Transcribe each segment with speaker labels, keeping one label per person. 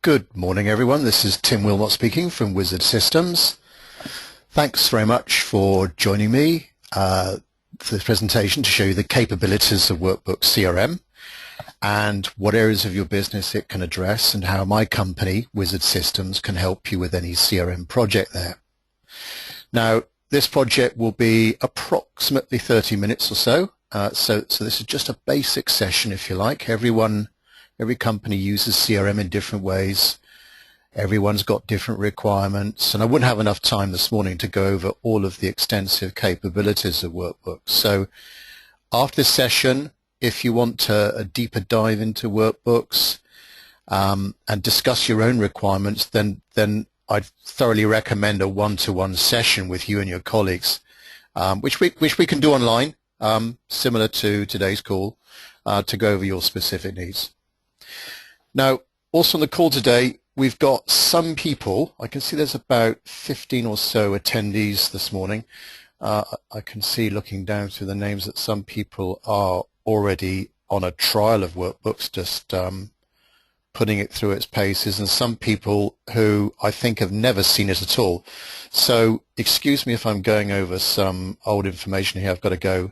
Speaker 1: Good morning, everyone. This is Tim Wilmot speaking from Wizard Systems. Thanks very much for joining me for this presentation to show you the capabilities of Workbooks CRM and what areas of your business it can address and how my company, Wizard Systems, can help you with any CRM project there. Now, this project will be approximately 30 minutes or so. So this is just a basic session, if you like. Every company uses CRM in different ways. Everyone's got different requirements, and I wouldn't have enough time this morning to go over all of the extensive capabilities of Workbooks. So after this session, if you want a deeper dive into Workbooks and discuss your own requirements, then I'd thoroughly recommend a one-to-one session with you and your colleagues, which we can do online, similar to today's call, to go over your specific needs. Now, also on the call today, we've got some people. I can see there's about 15 or so attendees this morning. I can see, looking down through the names, that some people are already on a trial of Workbooks, just putting it through its paces, and some people who I think have never seen it at all. So excuse me if I'm going over some old information here. I've got to go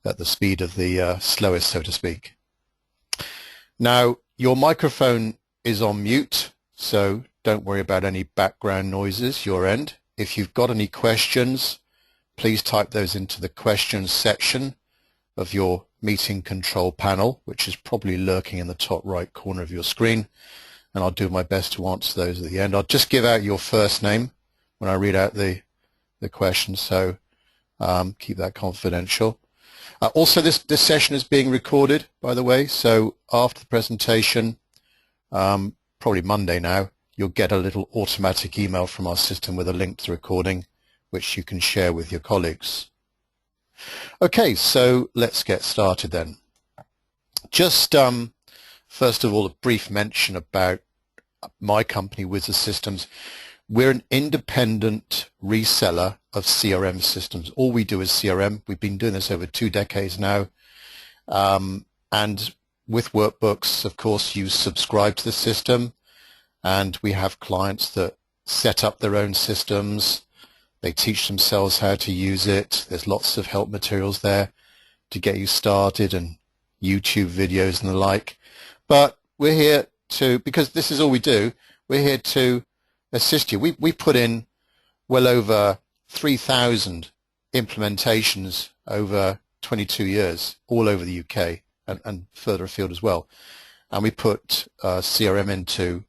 Speaker 1: at the speed of the slowest, so to speak. Now, your microphone is on mute, so don't worry about any background noises your end. If you've got any questions, please type those into the questions section of your meeting control panel, which is probably lurking in the top right corner of your screen, and I'll do my best to answer those at the end. I'll just give out your first name when I read out the question, so keep that confidential. Also, this session is being recorded, by the way, so after the presentation, probably Monday now, you'll get a little automatic email from our system with a link to the recording, which you can share with your colleagues. Okay, so let's get started then. Just first of all, a brief mention about my company, Wizard Systems. We're an independent reseller of CRM systems. All we do is CRM. We've been doing this over 2 decades now. And with Workbooks, of course, you subscribe to the system, and we have clients that set up their own systems. They teach themselves how to use it. There's lots of help materials there to get you started, and YouTube videos and the like. But we're here to, because this is all we do, we're here to assist you. We put in well over 3,000 implementations over 22 years all over the UK and further afield as well. And we put CRM into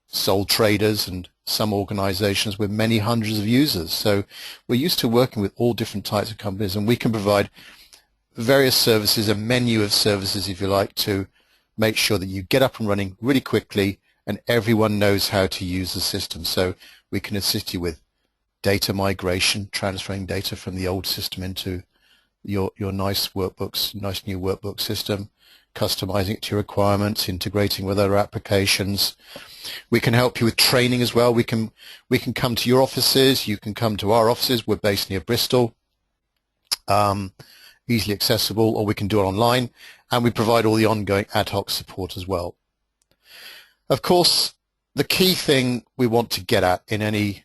Speaker 1: sole traders and some organizations with many hundreds of users. So we're used to working with all different types of companies, and we can provide various services, a menu of services, if you like, to make sure that you get up and running really quickly and everyone knows how to use the system. So we can assist you with data migration, transferring data from the old system into your nice Workbooks, nice new Workbook system, customizing it to your requirements, integrating with other applications. We can help you with training as well. We can come to your offices. You can come to our offices. We're based near Bristol, easily accessible, or we can do it online. And we provide all the ongoing ad hoc support as well. Of course, the key thing we want to get at in any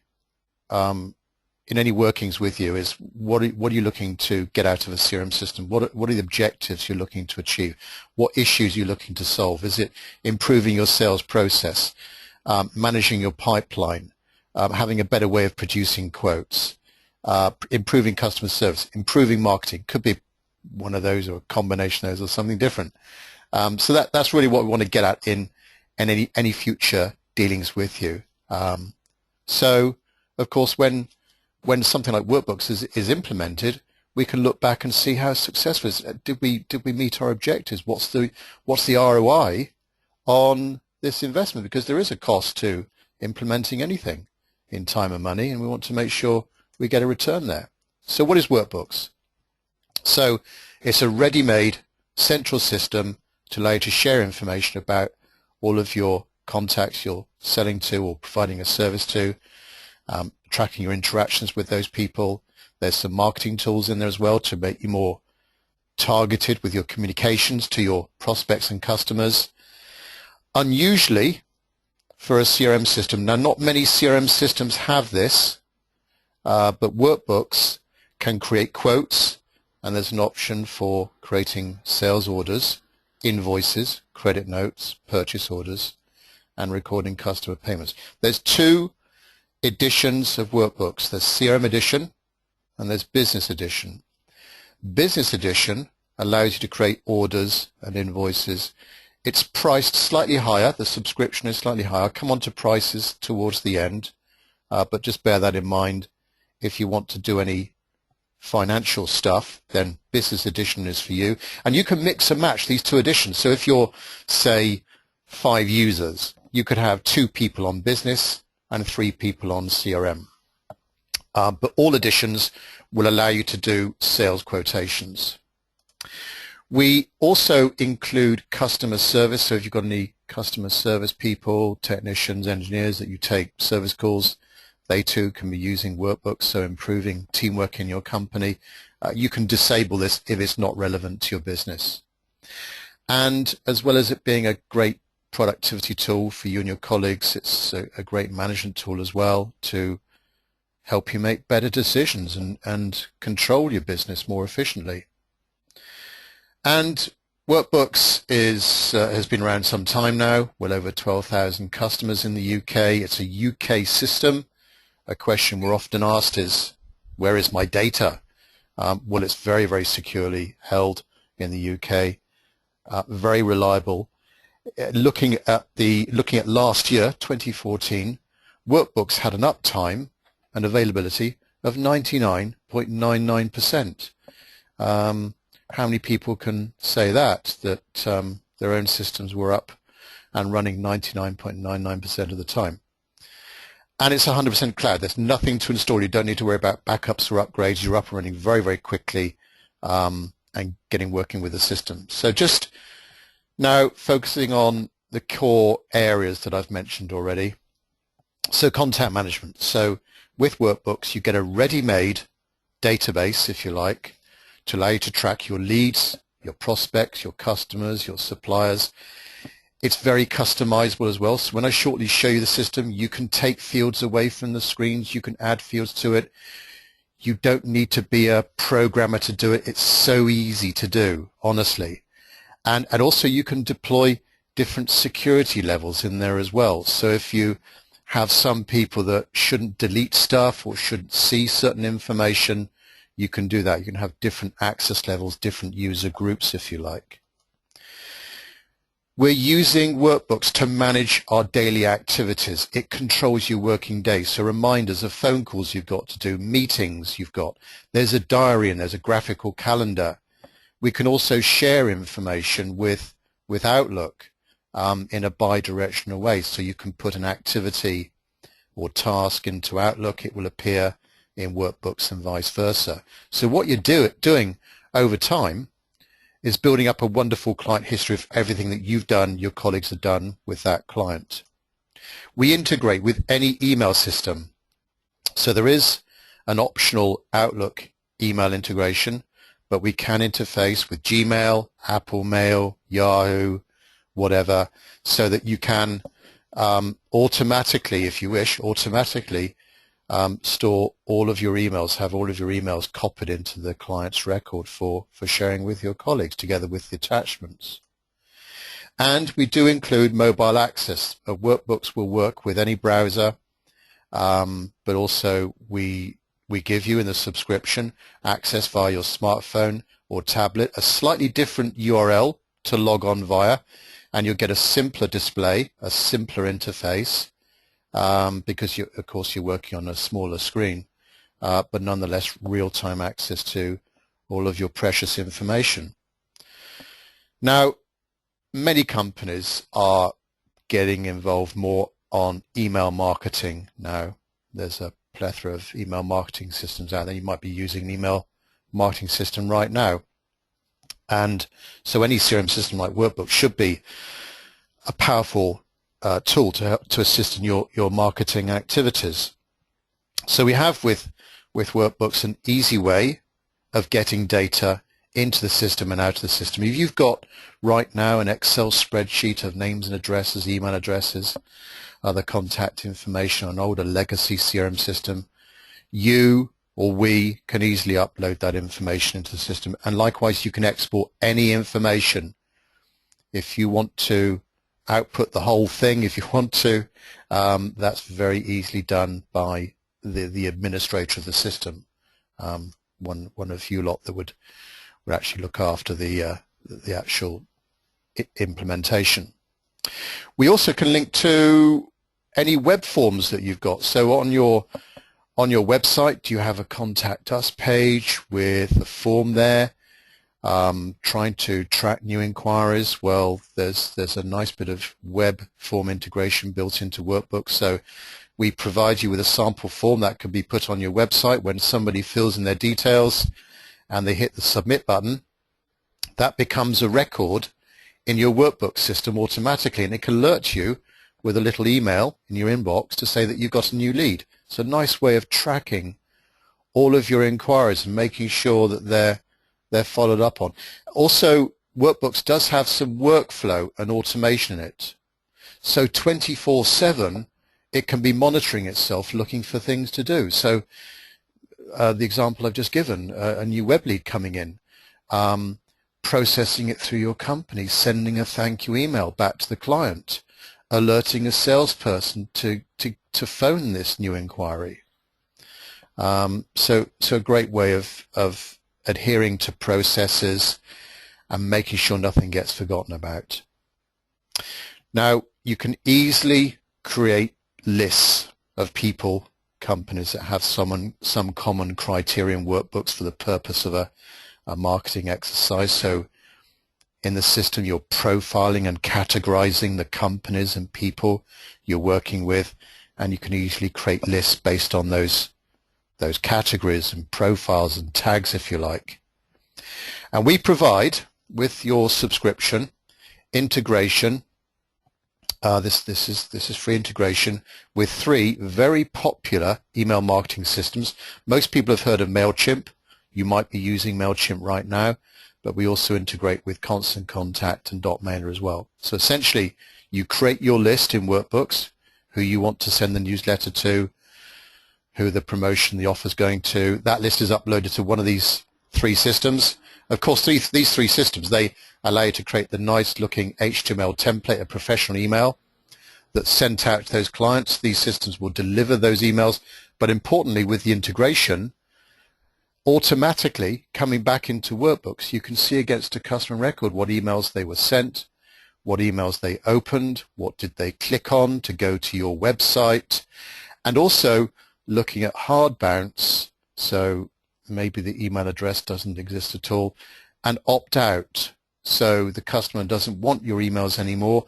Speaker 1: workings with you is what are you looking to get out of a CRM system? What are the objectives you're looking to achieve? What issues you're looking to solve? Is it improving your sales process, managing your pipeline, having a better way of producing quotes, improving customer service, improving marketing? Could be one of those or a combination of those or something different. So that's really what we want to get at in any future dealings with you. So, of course, when something like Workbooks is implemented, we can look back and see how successful it is. Did we meet our objectives? What's the ROI on this investment? Because there is a cost to implementing anything in time and money, and we want to make sure we get a return there. So what is Workbooks? So it's a ready-made central system to allow you to share information about all of your contacts you're selling to or providing a service to, tracking your interactions with those people. There's some marketing tools in there as well to make you more targeted with your communications to your prospects and customers. Unusually, for a CRM system. Now, not many CRM systems have this, but Workbooks can create quotes, and there's an option for creating sales orders, invoices, credit notes, purchase orders, and recording customer payments. There's two editions of Workbooks. There's CRM edition and there's Business edition. Business edition allows you to create orders and invoices. It's priced slightly higher. The subscription is slightly higher. I'll come on to prices towards the end, but just bear that in mind. If you want to do any financial stuff, then Business edition is for you. And you can mix and match these two editions. So if you're, say, 5 users, you could have 2 people on Business and 3 people on CRM. But all editions will allow you to do sales quotations. We also include customer service, so if you've got any customer service people, technicians, engineers that you take service calls, they too can be using Workbooks, so improving teamwork in your company. You can disable this if it's not relevant to your business. And as well as it being a great productivity tool for you and your colleagues, it's a great management tool as well to help you make better decisions and control your business more efficiently. And Workbooks has been around some time now, well over 12,000 customers in the UK. It's a UK system. A question we're often asked is, where is my data? Well, it's very, very securely held in the UK, very reliable. Looking at last year, 2014, Workbooks had an uptime and availability of 99.99%. How many people can say that their own systems were up and running 99.99% of the time? And it's 100% cloud. There's nothing to install. You don't need to worry about backups or upgrades. You're up and running very, very quickly and working with the system. So just now focusing on the core areas that I've mentioned already. So contact management. So with Workbooks, you get a ready-made database, if you like, to allow you to track your leads, your prospects, your customers, your suppliers. It's very customizable as well. So when I shortly show you the system, you can take fields away from the screens. You can add fields to it. You don't need to be a programmer to do it. It's so easy to do, honestly. And also you can deploy different security levels in there as well. So if you have some people that shouldn't delete stuff or shouldn't see certain information, you can do that. You can have different access levels, different user groups, if you like. We're using Workbooks to manage our daily activities. It controls your working day. So reminders of phone calls you've got to do, meetings you've got. There's a diary and there's a graphical calendar. We can also share information with Outlook in a bi-directional way. So you can put an activity or task into Outlook. It will appear in Workbooks and vice versa. So what you're doing over time is building up a wonderful client history of everything that you've done, your colleagues have done with that client. We integrate with any email system. So there is an optional Outlook email integration, but we can interface with Gmail, Apple Mail, Yahoo, whatever, so that you can automatically, if you wish, store all of your emails, have all of your emails copied into the client's record for sharing with your colleagues together with the attachments. And we do include mobile access. Workbooks will work with any browser, but also we give you in the subscription access via your smartphone or tablet, a slightly different URL to log on via, and you'll get a simpler display, a simpler interface, because of course you're working on a smaller screen, but nonetheless real-time access to all of your precious information. Now, many companies are getting involved more on email marketing now. There's a plethora of email marketing systems out there. You might be using an email marketing system right now. And so any CRM system like Workbook should be a powerful tool to assist in your marketing activities. So we have with Workbooks an easy way of getting data into the system and out of the system. If you've got right now an Excel spreadsheet of names and addresses, email addresses, other contact information on an older legacy CRM system, you or we can easily upload that information into the system. And likewise, you can export any information. If you want to output the whole thing, if you want to, that's very easily done by the administrator of the system. One of you lot that would actually look after the actual implementation. We also can link to any web forms that you've got. So on your website, you have a Contact Us page with a form there. Trying to track new inquiries. Well, there's a nice bit of web form integration built into Workbooks. So we provide you with a sample form that can be put on your website. When somebody fills in their details and they hit the submit button, that becomes a record in your Workbook system automatically, and it can alert you with a little email in your inbox to say that you've got a new lead. It's a nice way of tracking all of your inquiries and making sure that they're followed up on. Also, Workbooks does have some workflow and automation in it. So 24/7, it can be monitoring itself, looking for things to do. So the example I've just given, a new web lead coming in, processing it through your company, sending a thank you email back to the client, alerting a salesperson to phone this new inquiry. So a great way of adhering to processes and making sure nothing gets forgotten about. Now, you can easily create lists of people, companies that have some common criteria in Workbooks for the purpose of a marketing exercise. So in the system, you're profiling and categorizing the companies and people you're working with, and you can easily create lists based on those categories and profiles and tags, if you like. And we provide, with your subscription, integration. This is free integration with 3 very popular email marketing systems. Most people have heard of MailChimp. You might be using MailChimp right now, but we also integrate with Constant Contact and Dotmailer as well. So essentially, you create your list in Workbooks, who you want to send the newsletter to, who the promotion, the offer is going to. That list is uploaded to one of these 3 systems. Of course, these 3 systems, they allow you to create the nice looking HTML template, a professional email that's sent out to those clients. These systems will deliver those emails, but importantly, with the integration, automatically coming back into Workbooks, you can see against a customer record what emails they were sent, what emails they opened, what did they click on to go to your website, and also looking at hard bounce, so maybe the email address doesn't exist at all, and opt out, so the customer doesn't want your emails anymore,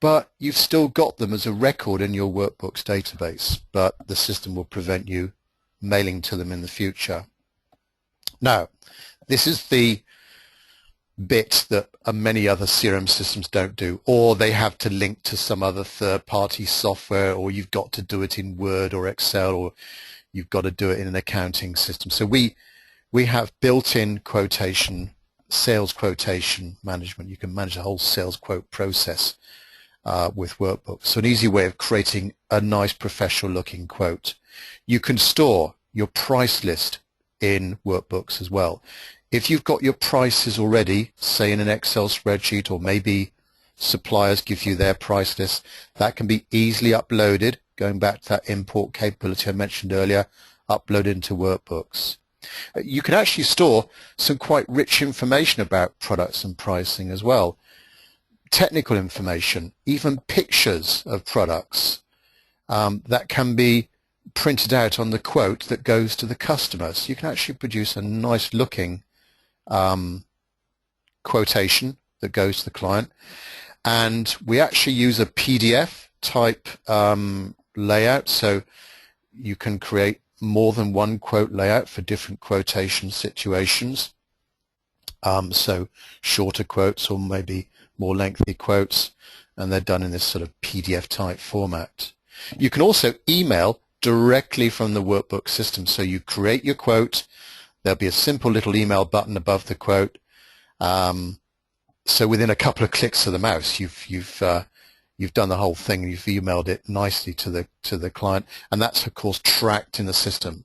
Speaker 1: but you've still got them as a record in your Workbooks database, but the system will prevent you mailing to them in the future. Now, this is the bit that many other CRM systems don't do, or they have to link to some other third-party software, or you've got to do it in Word or Excel, or you've got to do it in an accounting system. So we have built-in sales quotation management. You can manage the whole sales quote process with Workbooks. So an easy way of creating a nice professional-looking quote. You can store your price list in Workbooks as well. If you've got your prices already, say in an Excel spreadsheet, or maybe suppliers give you their price list, that can be easily uploaded, going back to that import capability I mentioned earlier, upload into Workbooks. You can actually store some quite rich information about products and pricing as well. Technical information, even pictures of products that can be printed out on the quote that goes to the customer. So you can actually produce a nice looking quotation that goes to the client, and we actually use a PDF type layout, so you can create more than one quote layout for different quotation situations, so shorter quotes or maybe more lengthy quotes, and they're done in this sort of PDF type format. You can also email directly from the Workbook system, so you create your quote. There'll be a simple little email button above the quote. So within a couple of clicks of the mouse, you've done the whole thing. You've emailed it nicely to the client, and that's of course tracked in the system.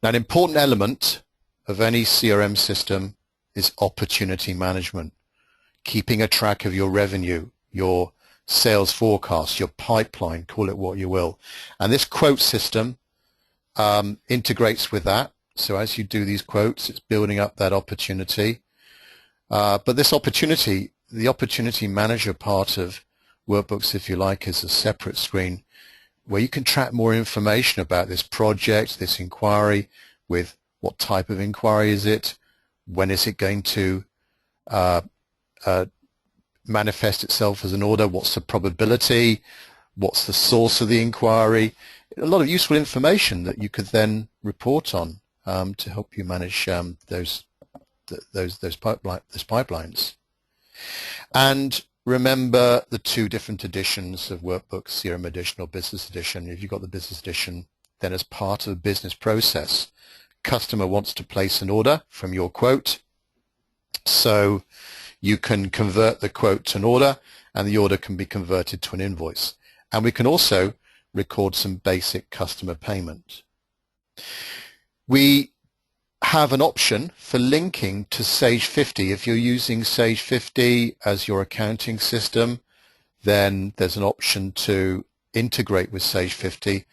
Speaker 1: Now, an important element of any CRM system is opportunity management, keeping a track of your revenue, your sales forecast, your pipeline, call it what you will. And this quote system integrates with that. So as you do these quotes, it's building up that opportunity. But this opportunity, the opportunity manager part of Workbooks, if you like, is a separate screen where you can track more information about this project, this inquiry, with what type of inquiry is it, when is it going to manifest itself as an order, what's the probability, what's the source of the inquiry. A lot of useful information that you could then report on to help you manage those pipelines. And remember the two different editions of Workbooks, CRM Edition or Business Edition. If you've got the Business Edition, then as part of the business process, customer wants to place an order from your quote. So you can convert the quote to an order, and the order can be converted to an invoice. And we can also record some basic customer payment. We have an option for linking to Sage 50. If you're using Sage 50 as your accounting system, then there's an option to integrate with Sage 50.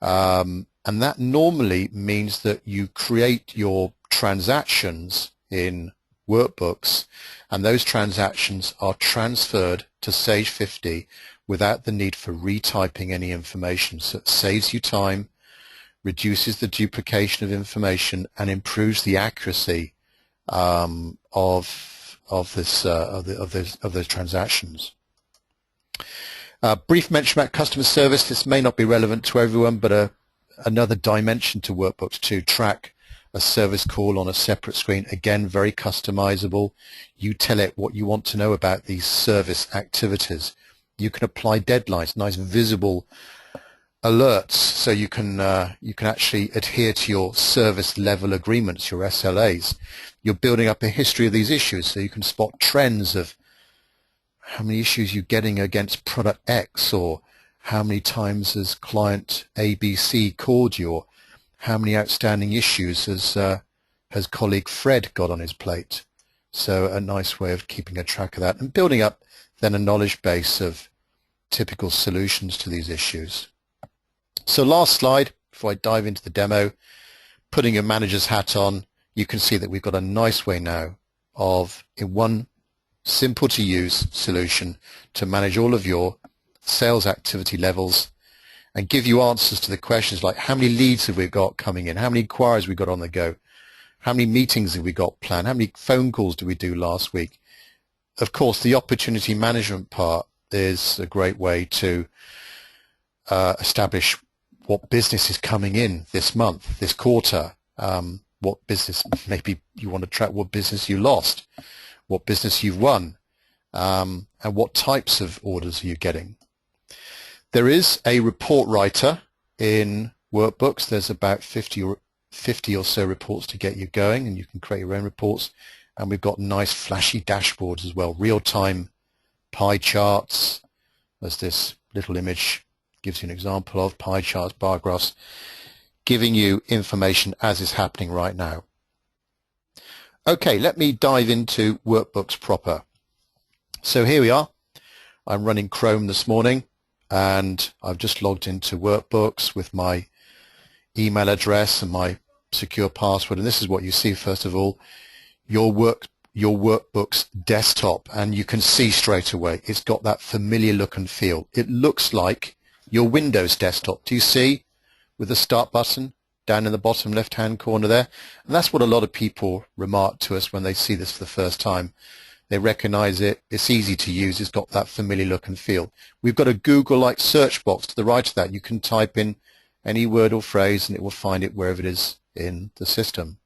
Speaker 1: And that normally means that you create your transactions in Workbooks, and those transactions are transferred to Sage 50 without the need for retyping any information. So it saves you time, reduces the duplication of information, and improves the accuracy of those transactions. Brief mention about customer service. This may not be relevant to everyone, but another dimension to Workbooks to track a service call on a separate screen. Again, very customizable. You tell it what you want to know about these service activities. You can apply deadlines, nice visible alerts, so you can actually adhere to your service level agreements, your SLAs. You're building up a history of these issues, so you can spot trends of how many issues you're getting against product X, or how many times has client ABC called you, or how many outstanding issues has colleague Fred got on his plate. So a nice way of keeping a track of that and building up then a knowledge base of typical solutions to these issues. So last slide, before I dive into the demo, putting your manager's hat on, you can see that we've got a nice way now of, in one simple to use solution, to manage all of your sales activity levels and give you answers to the questions like how many leads have we got coming in, how many inquiries we got on the go, how many meetings have we got planned, how many phone calls did we do last week. Of course, the opportunity management part is a great way to establish what business is coming in this month, this quarter, what business, maybe you want to track what business you lost, what business you've won, and what types of orders are you getting. There is a report writer in Workbooks. There's about 50 or so reports to get you going, and you can create your own reports. And we've got nice flashy dashboards as well, real-time pie charts, as this little image gives you an example of, pie charts, bar graphs, giving you information as is happening right now. Okay, let me dive into Workbooks proper. So here we are. I'm running Chrome this morning, and I've just logged into Workbooks with my email address and my secure password. And this is what you see, first of all, your Workbooks desktop, and you can see straight away it's got that familiar look and feel. It looks like your Windows desktop. Do you see, with the start button down in the bottom left hand corner there? And that's what a lot of people remark to us when they see this for the first time. They recognize it, it's easy to use, it's got that familiar look and feel. We've got a Google-like search box to the right of that. You can type in any word or phrase and it will find it wherever it is in the system.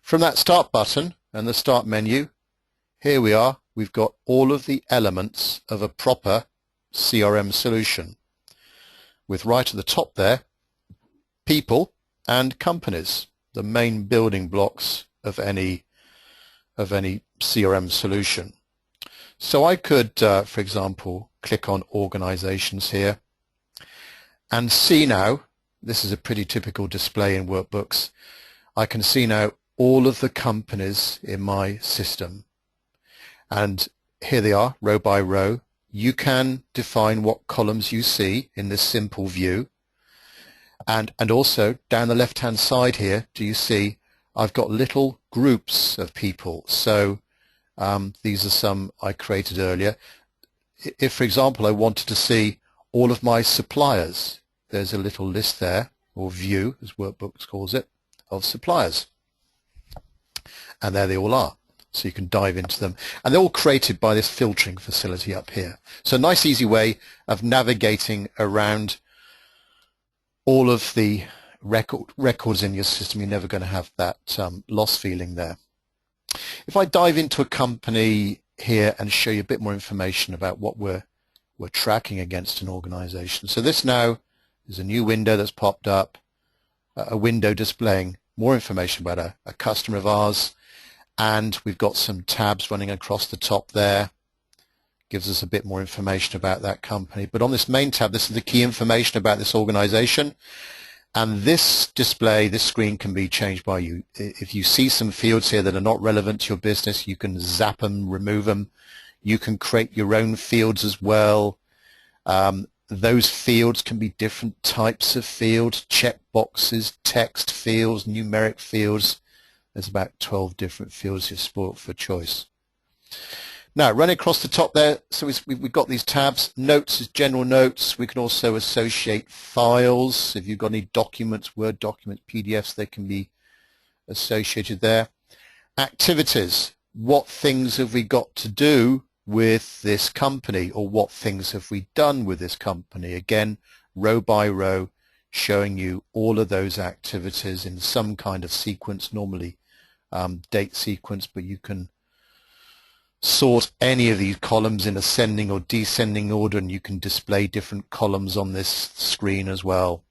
Speaker 1: From that start button and the start menu, here we are. We've got all of the elements of a proper CRM solution, with right at the top there, people and companies, the main building blocks of any CRM solution. So I could, for example, click on Organizations here and see now, this is a pretty typical display in workbooks, I can see now all of the companies in my system. And here they are, row by row. You can define what columns you see in this simple view. And also down the left-hand side here, do you see I've got little groups of people. So these are some I created earlier. If, for example, I wanted to see all of my suppliers, there's a little list there, or view, as Workbooks calls it, of suppliers. And there they all are. So you can dive into them. And they're all created by this filtering facility up here. So a nice, easy way of navigating around all of the records in your system. You're never going to have that loss feeling there. If I dive into a company here and show you a bit more information about what we're tracking against an organization. So this now is a new window that's popped up, a window displaying more information about a customer of ours, and we've got some tabs running across the top there. Gives us a bit more information about that company. But on this main tab, this is the key information about this organization. And this display, this screen can be changed by you. If you see some fields here that are not relevant to your business, you can zap them, remove them. You can create your own fields as well. Those fields can be different types of fields, check boxes, text fields, numeric fields. There's about 12 different fields you're spoiled for choice. Now, running across the top there, so we've got these tabs. Notes is general notes. We can also associate files. If you've got any documents, Word documents, PDFs, they can be associated there. Activities. What things have we got to do with this company, or what things have we done with this company? Again, row by row, showing you all of those activities in some kind of sequence, normally date sequence, but you can sort any of these columns in ascending or descending order, and you can display different columns on this screen as well.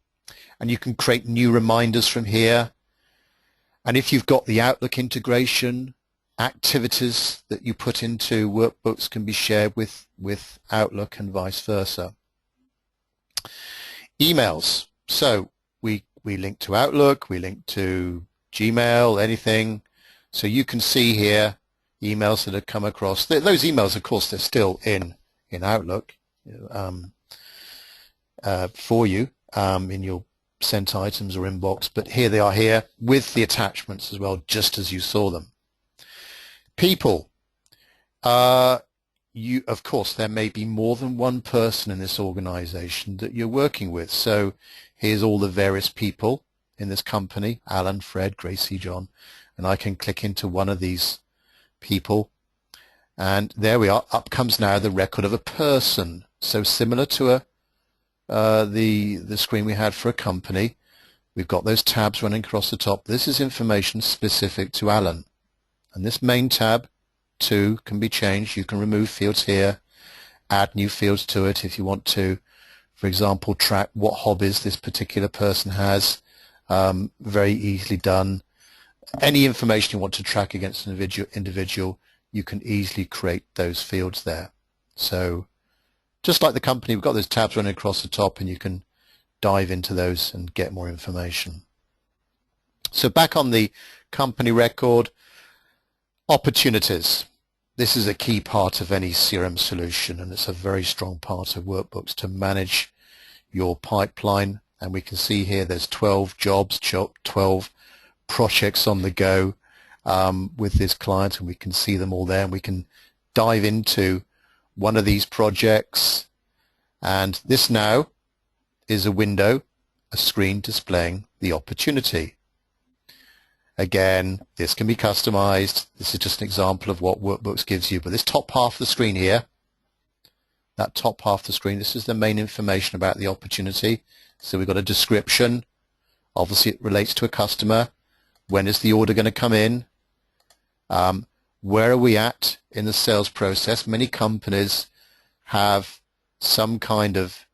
Speaker 1: And you can create new reminders from here. And if you've got the Outlook integration, activities that you put into workbooks can be shared with Outlook and vice versa. Emails. So we link to Outlook, we link to Gmail, anything. So you can see here emails that have come across. Those emails, of course, they're still in Outlook for you in your sent items or inbox, but here they are here with the attachments as well, just as you saw them. People. Of course, there may be more than one person in this organization that you're working with. So here's all the various people in this company, Alan, Fred, Gracie, John, and I can click into one of these people, and there we are. Up comes now the record of a person. So similar to the screen we had for a company, we've got those tabs running across the top. This is information specific to Alan, and this main tab too can be changed. You can remove fields here, add new fields to it if you want to. For example, track what hobbies this particular person has. Very easily done. Any information you want to track against an individual, you can easily create those fields there. So just like the company, we've got those tabs running across the top, and you can dive into those and get more information. So back on the company record, opportunities. This is a key part of any CRM solution, and it's a very strong part of workbooks to manage your pipeline. And we can see here there's 12 jobs, 12 projects on the go with this client, and we can see them all there, and we can dive into one of these projects. And this now is a window, a screen displaying the opportunity. Again, this can be customized. This is just an example of what Workbooks gives you. But this top half of the screen here, that top half of the screen, this is the main information about the opportunity. So we've got a description. Obviously, it relates to a customer. When is the order going to come in? Where are we at in the sales process? Many companies have some kind of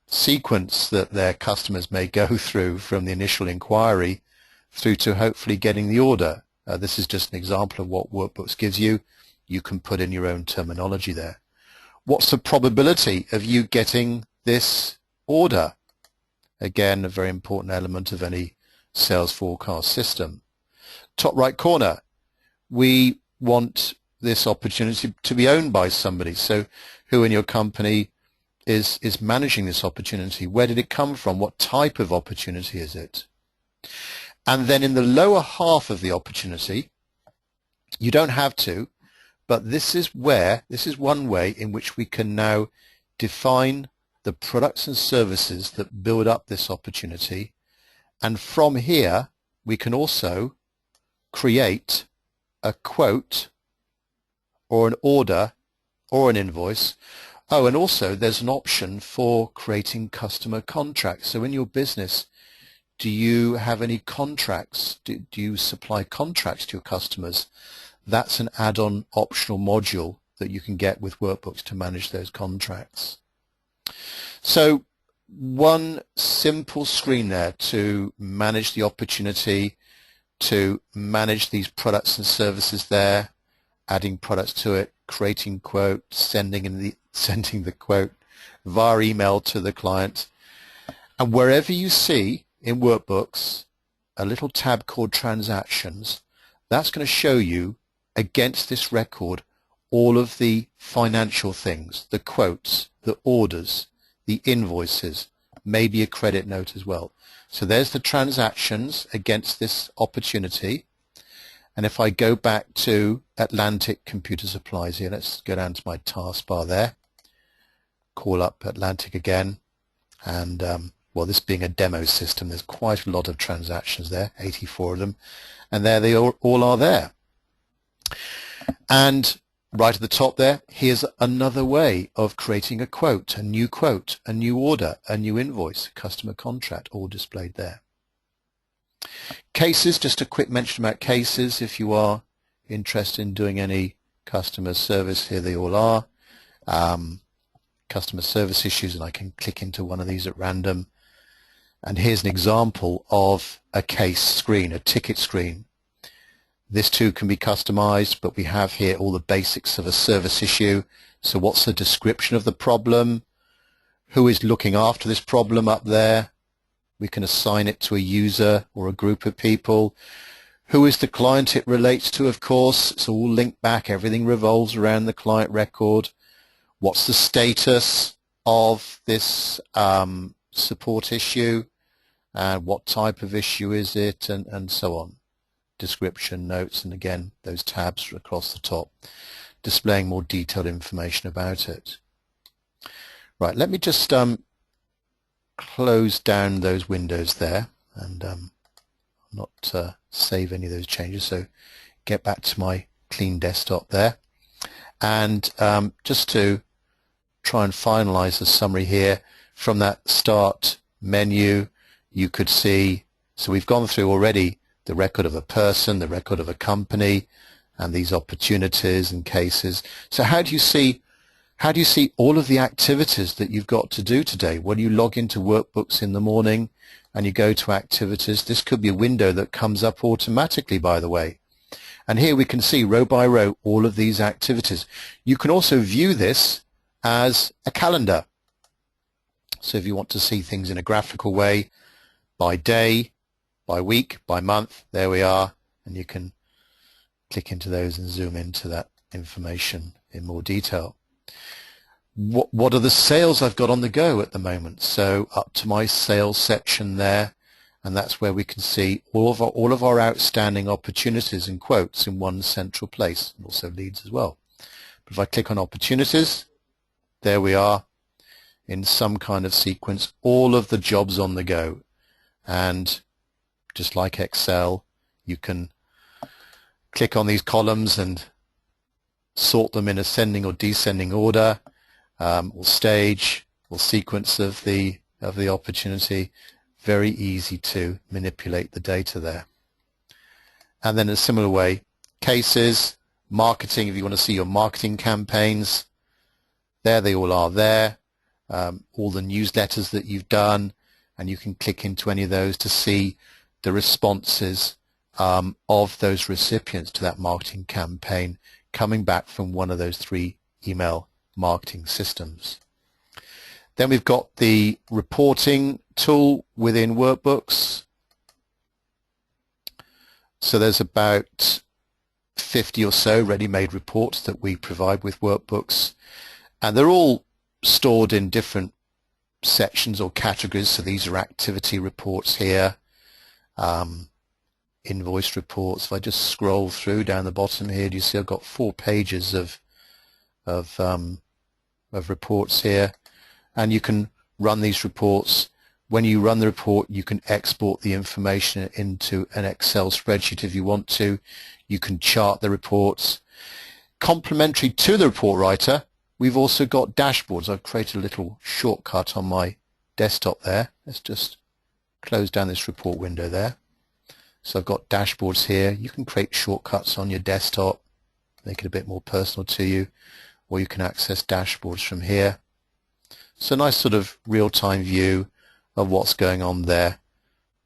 Speaker 1: sequence that their customers may go through from the initial inquiry through to hopefully getting the order. This is just an example of what Workbooks gives you. You can put in your own terminology there. What's the probability of you getting this order? Again, a very important element of any sales forecast system. Top right corner, we want this opportunity to be owned by somebody. So who in your company is managing this opportunity? Where did it come from? What type of opportunity is it? And then in the lower half of the opportunity, you don't have to, but this is one way in which we can now define the products and services that build up this opportunity. And from here, we can also create a quote or an order or an invoice. Oh, and also there's an option for creating customer contracts. So in your business, do you have any contracts? Do you supply contracts to your customers? That's an add-on optional module that you can get with Workbooks to manage those contracts. So one simple screen there to manage the opportunity, to manage these products and services there, adding products to it, creating quote, sending the quote via email to the client. And wherever you see in Workbooks a little tab called Transactions, that's going to show you against this record all of the financial things, the quotes, the orders, the invoices, maybe a credit note as well. So there's the transactions against this opportunity. And if I go back to Atlantic Computer Supplies here, let's go down to my taskbar there, call up Atlantic again, and well, this being a demo system, there's quite a lot of transactions there, 84 of them, and there they all are there. And right at the top there, here's another way of creating a quote, a new order, a new invoice, a customer contract, all displayed there. Cases, just a quick mention about cases. If you are interested in doing any customer service, here they all are. Customer service issues, and I can click into one of these at random. And here's an example of a case screen, a ticket screen. This too can be customized, but we have here all the basics of a service issue. So what's the description of the problem? Who is looking after this problem up there? We can assign it to a user or a group of people. Who is the client it relates to, of course? It's all linked back. Everything revolves around the client record. What's the status of this support issue? What type of issue is it? And so on. Description, notes, and again, those tabs across the top, displaying more detailed information about it. Right, let me just close down those windows there and not save any of those changes, so get back to my clean desktop there, and just to try and finalize the summary here, from that start menu you could see, so we've gone through already the record of a person, the record of a company, and these opportunities and cases. So how do you see all of the activities that you've got to do today? When you log into Workbooks in the morning and you go to activities, this could be a window that comes up automatically, by the way. And here we can see row by row all of these activities. You can also view this as a calendar. So if you want to see things in a graphical way, by day, by week, by month, there we are, and you can click into those and zoom into that information in more detail. What are the sales I've got on the go at the moment? So up to my sales section there, and that's where we can see all of our outstanding opportunities and quotes in one central place, and also leads as well. But if I click on opportunities, there we are in some kind of sequence, all of the jobs on the go. And just like Excel, you can click on these columns and sort them in ascending or descending order, or stage or sequence of the opportunity. Very easy to manipulate the data there. And then in a similar way, cases, marketing, if you want to see your marketing campaigns, there they all are there, all the newsletters that you've done, and you can click into any of those to see the responses of those recipients to that marketing campaign coming back from one of those 3 email marketing systems. Then we've got the reporting tool within Workbooks. So there's about 50 or so ready-made reports that we provide with Workbooks, and they're all stored in different sections or categories. So these are activity reports here, invoice reports. If I just scroll through down the bottom here, do you see I've got 4 pages of reports here, and you can run these reports. When you run the report, you can export the information into an Excel spreadsheet if you want to. You can chart the reports. Complementary to the report writer, we've also got dashboards. I've created a little shortcut on my desktop there. Let's just close down this report window there. So I've got dashboards here. You can create shortcuts on your desktop, make it a bit more personal to you, or you can access dashboards from here. So a nice sort of real-time view of what's going on there.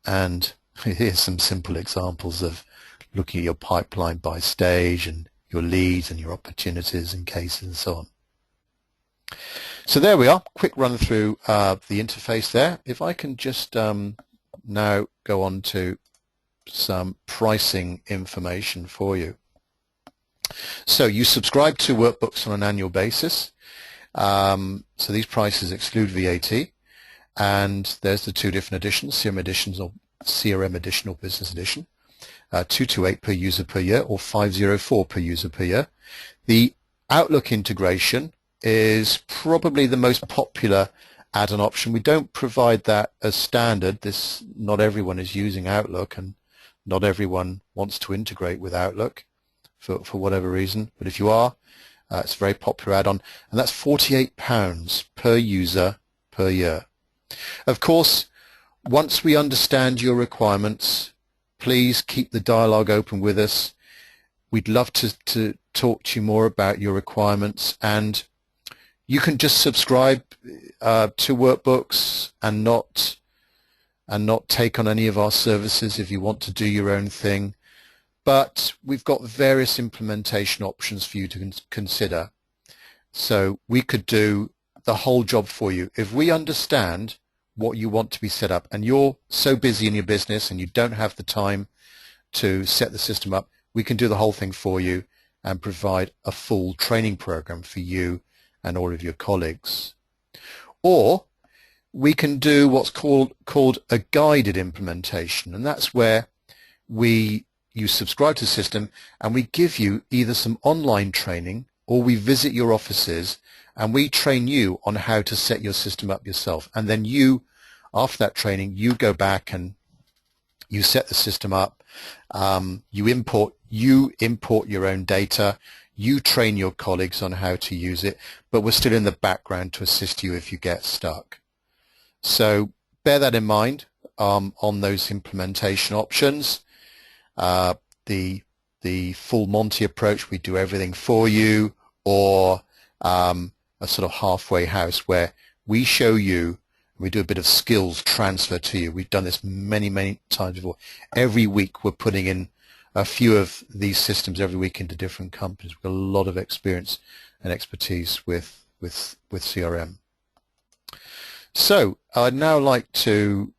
Speaker 1: And here's some simple examples of looking at your pipeline by stage and your leads and your opportunities and cases and so on. So there we are, quick run through the interface there. If I can just now go on to some pricing information for you. So you subscribe to Workbooks on an annual basis. So these prices exclude VAT, and there's the 2 different editions, CRM editions or CRM edition or business edition. 228 per user per year or 504 per user per year. The Outlook integration is probably the most popular add-on option. We don't provide that as standard. Not everyone is using Outlook, and not everyone wants to integrate with Outlook for whatever reason. But if you are, it's a very popular add-on, and that's £48 per user per year. Of course, once we understand your requirements, please keep the dialogue open with us. We'd love to talk to you more about your requirements, and you can just subscribe to Workbooks and not take on any of our services if you want to do your own thing. But we've got various implementation options for you to consider. So we could do the whole job for you. If we understand what you want to be set up and you're so busy in your business and you don't have the time to set the system up, we can do the whole thing for you and provide a full training program for you and all of your colleagues. Or we can do what's called a guided implementation, and that's where you subscribe to the system and we give you either some online training, or we visit your offices and we train you on how to set your system up yourself. And then you, after that training, you go back and you set the system up, you import your own data, you train your colleagues on how to use it, but we're still in the background to assist you if you get stuck. So bear that in mind on those implementation options. The full Monty approach, we do everything for you, or a sort of halfway house where we show you, we do a bit of skills transfer to you. We've done this many times before. Every week we're putting in a few of these systems every week into different companies. We've got a lot of experience and expertise with CRM. So I'd now like to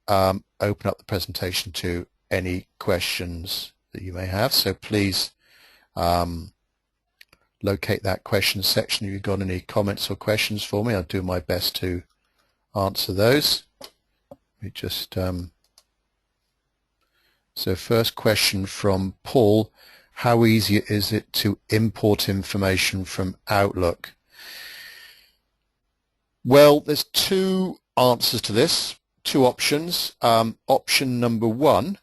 Speaker 1: open up the presentation to any questions that you may have. So please locate that questions section if you've got any comments or questions for me. I'll do my best to answer those. Let me just so first question from Paul: how easy is it to import information from Outlook? Well, there's 2 answers to this, 2 options. Option number 1,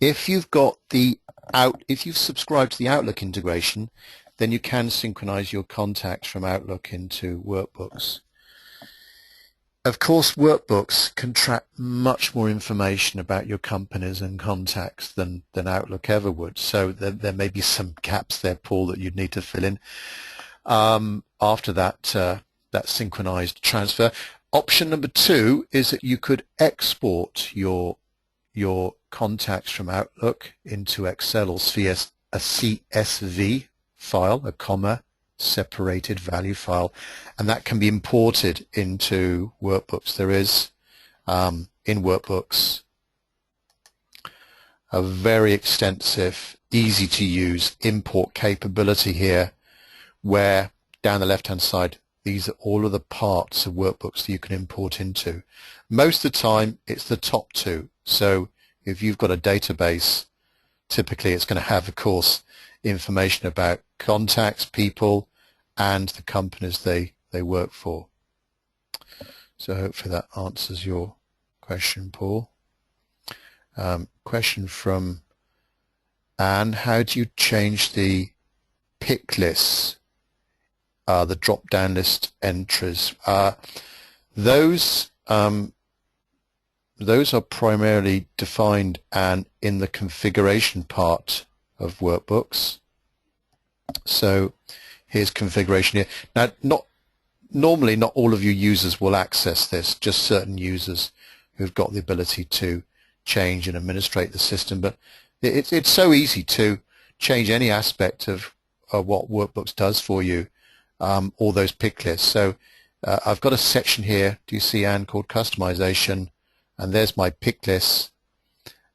Speaker 1: if you've subscribed to the Outlook integration, then you can synchronize your contacts from Outlook into Workbooks. Of course, Workbooks can track much more information about your companies and contacts than Outlook ever would. So there may be some gaps there, Paul, that you'd need to fill in after that synchronized transfer. Option number 2 is that you could export your contacts from Outlook into Excel or a CSV file, a comma separated value file, and that can be imported into Workbooks. There is in Workbooks a very extensive, easy to use import capability here, where down the left hand side these are all of the parts of Workbooks that you can import into. Most of the time it's the top two. So if you've got a database, typically it's going to have, of course, information about contacts, people, and the companies they work for. So hopefully that answers your question, Paul. Question from Anne: how do you change the pick lists, the drop-down list entries? Those are primarily defined and in the configuration part of Workbooks. So here's configuration here. Now, normally not all of your users will access this, just certain users who've got the ability to change and administrate the system. But it's so easy to change any aspect of what Workbooks does for you, all those pick lists. So I've got a section here, do you see, Anne, called Customization, and there's my pick lists,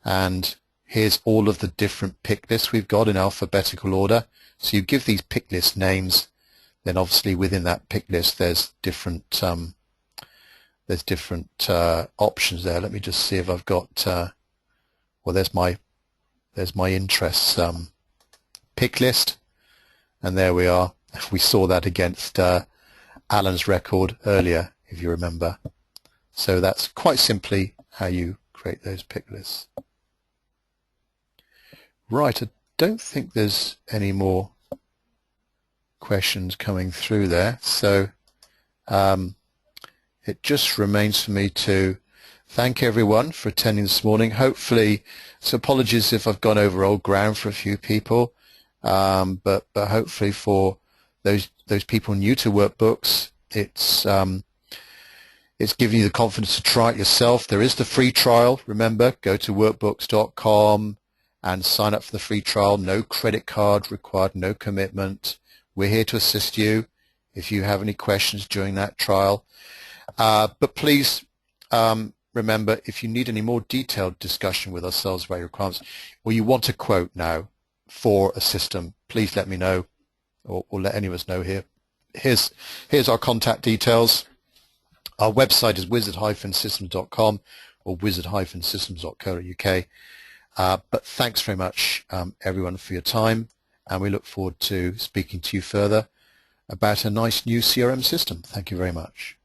Speaker 1: and here's all of the different pick lists we've got in alphabetical order. So you give these pick list names, then obviously within that pick list there's different options there. Let me just see if I've got well, there's my interests pick list, and there we are. We saw that against Alan's record earlier, if you remember. So that's quite simply how you create those pick lists. Right, I don't think there's any more questions coming through there, so it just remains for me to thank everyone for attending this morning. Hopefully, so apologies if I've gone over old ground for a few people, but hopefully for those people new to Workbooks, it's giving you the confidence to try it yourself. There is the free trial. Remember, go to workbooks.com and sign up for the free trial. No credit card required, no commitment. We're here to assist you if you have any questions during that trial. But please remember, if you need any more detailed discussion with ourselves about your requirements, or you want a quote now for a system, please let me know, or let any of us know here. Here's our contact details. Our website is wizard-systems.com or wizard-systems.co.uk. But thanks very much, everyone, for your time, and we look forward to speaking to you further about a nice new CRM system. Thank you very much.